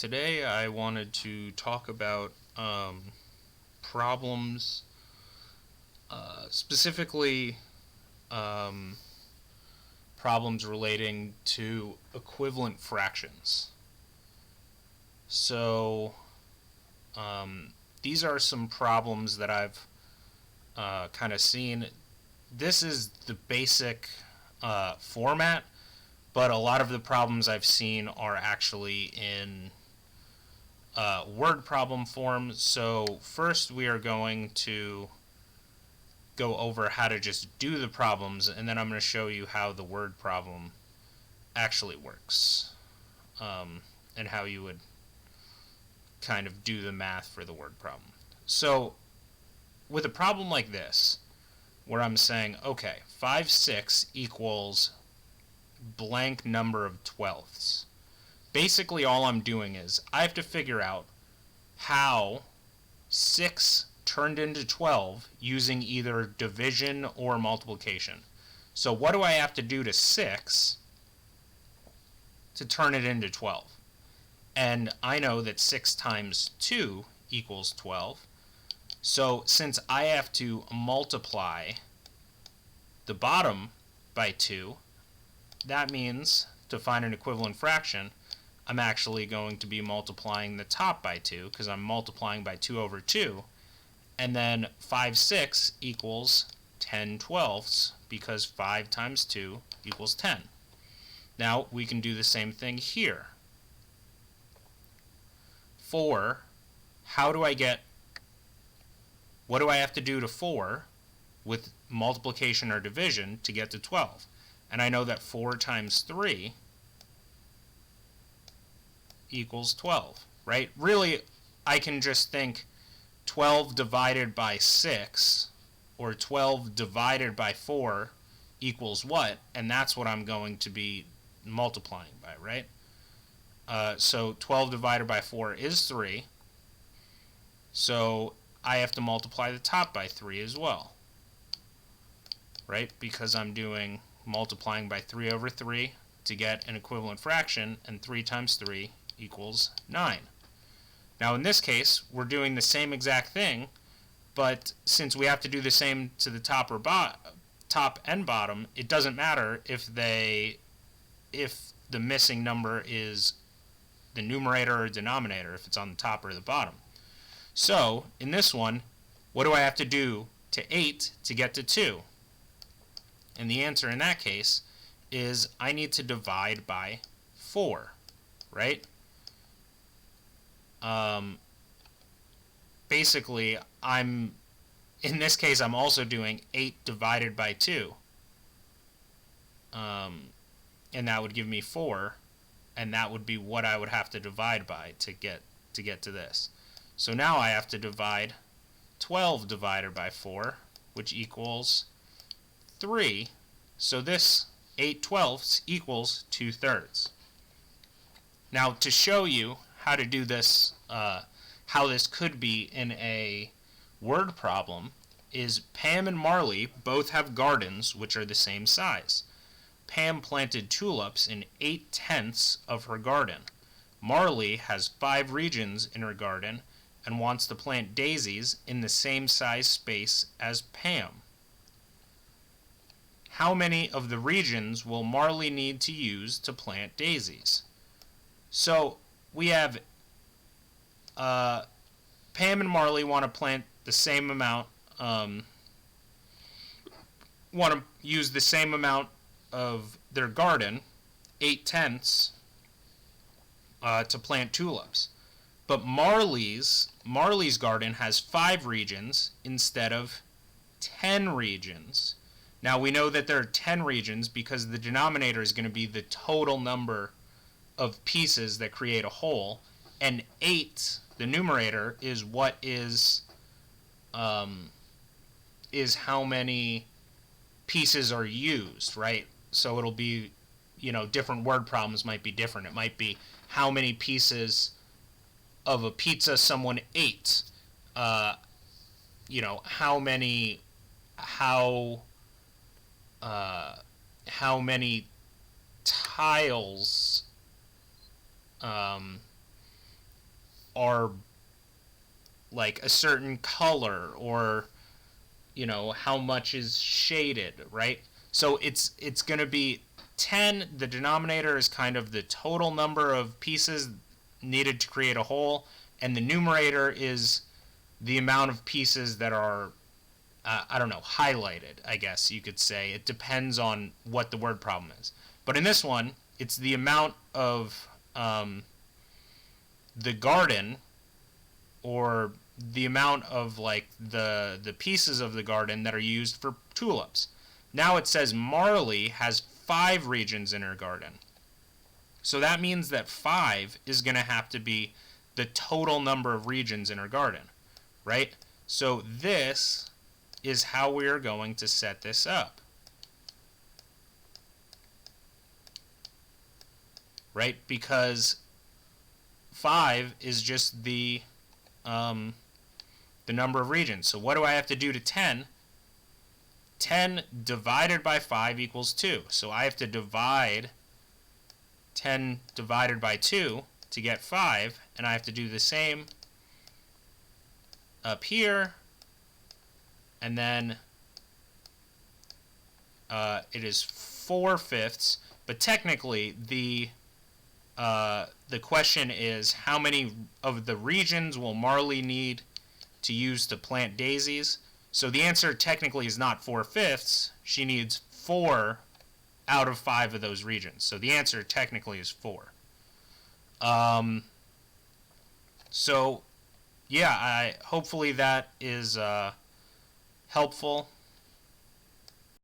Today I wanted to talk about problems, specifically um, problems relating to equivalent fractions. So these are some problems that I've kind of seen. This is the basic format, but a lot of the problems I've seen are actually in word problem form. So first we are going to go over how to just do the problems, and then I'm going to show you how the word problem actually works, and how you would kind of do the math for the word problem. So with a problem like this, where I'm saying, okay, 5, 6 equals blank number of twelfths. Basically all I'm doing is I have to figure out how 6 turned into 12 using either division or multiplication. So what do I have to do to 6 to turn it into 12? And I know that 6 times 2 equals 12. So since I have to multiply the bottom by 2, that means to find an equivalent fraction, I'm actually going to be multiplying the top by 2, because I'm multiplying by 2 over 2. And then 5 6 equals 10 twelfths, because 5 times 2 equals 10. Now we can do the same thing here. 4, what do I have to do to 4 with multiplication or division to get to 12? And I know that 4 times 3 equals 12, right? Really, I can just think 12 divided by 6 or 12 divided by 4 equals what? And that's what I'm going to be multiplying by, right? So 12 divided by 4 is 3. So I have to multiply the top by 3 as well, right? Because I'm doing multiplying by 3 over 3 to get an equivalent fraction, and 3 times 3 equals 9. Now in this case, we're doing the same exact thing, but since we have to do the same to the top and bottom, it doesn't matter if the missing number is the numerator or denominator, if it's on the top or the bottom. So in this one, what do I have to do to 8 to get to 2? And the answer in that case is I need to divide by 4, right? Basically, in this case, I'm also doing 8 divided by 2. And that would give me 4, and that would be what I would have to divide by to get to this. So now I have to divide 12 divided by 4, which equals 3. So this 8 twelfths equals 2/3. Now to show you how to do this, how this could be in a word problem, is Pam and Marley both have gardens which are the same size. Pam planted tulips in 8/10ths of her garden. Marley has 5 regions in her garden and wants to plant daisies in the same size space as Pam. How many of the regions will Marley need to use to plant daisies? So we have Pam and Marley want to plant the same amount, want to use the same amount of their garden, 8/10ths, to plant tulips. But Marley's garden has 5 regions instead of 10 regions. Now we know that there are 10 regions because the denominator is going to be the total number of pieces that create a whole, and 8, the numerator, is what is how many pieces are used, right? So it'll be, different word problems might be different. It might be how many pieces of a pizza someone ate. How many tiles are like a certain color, or how much is shaded, right? So it's going to be 10. The denominator is kind of the total number of pieces needed to create a whole, and the numerator is the amount of pieces that are I don't know, highlighted, I guess you could say. It depends on what the word problem is. But in this one, it's the amount of the garden, or the amount of like the pieces of the garden that are used for tulips. Now it says Marley has 5 regions in her garden. So that means that 5 is going to have to be the total number of regions in her garden, right? So this is how we are going to set this up, right? Because 5 is just the number of regions. So what do I have to do to 10? 10 divided by 5 equals 2. So I have to divide 10 divided by 2 to get 5, and I have to do the same up here, and then it is 4/5, but technically the question is, how many of the regions will Marley need to use to plant daisies? So the answer technically is not 4/5. She needs 4 out of 5 of those regions. So the answer technically is 4. So yeah, hopefully that is helpful.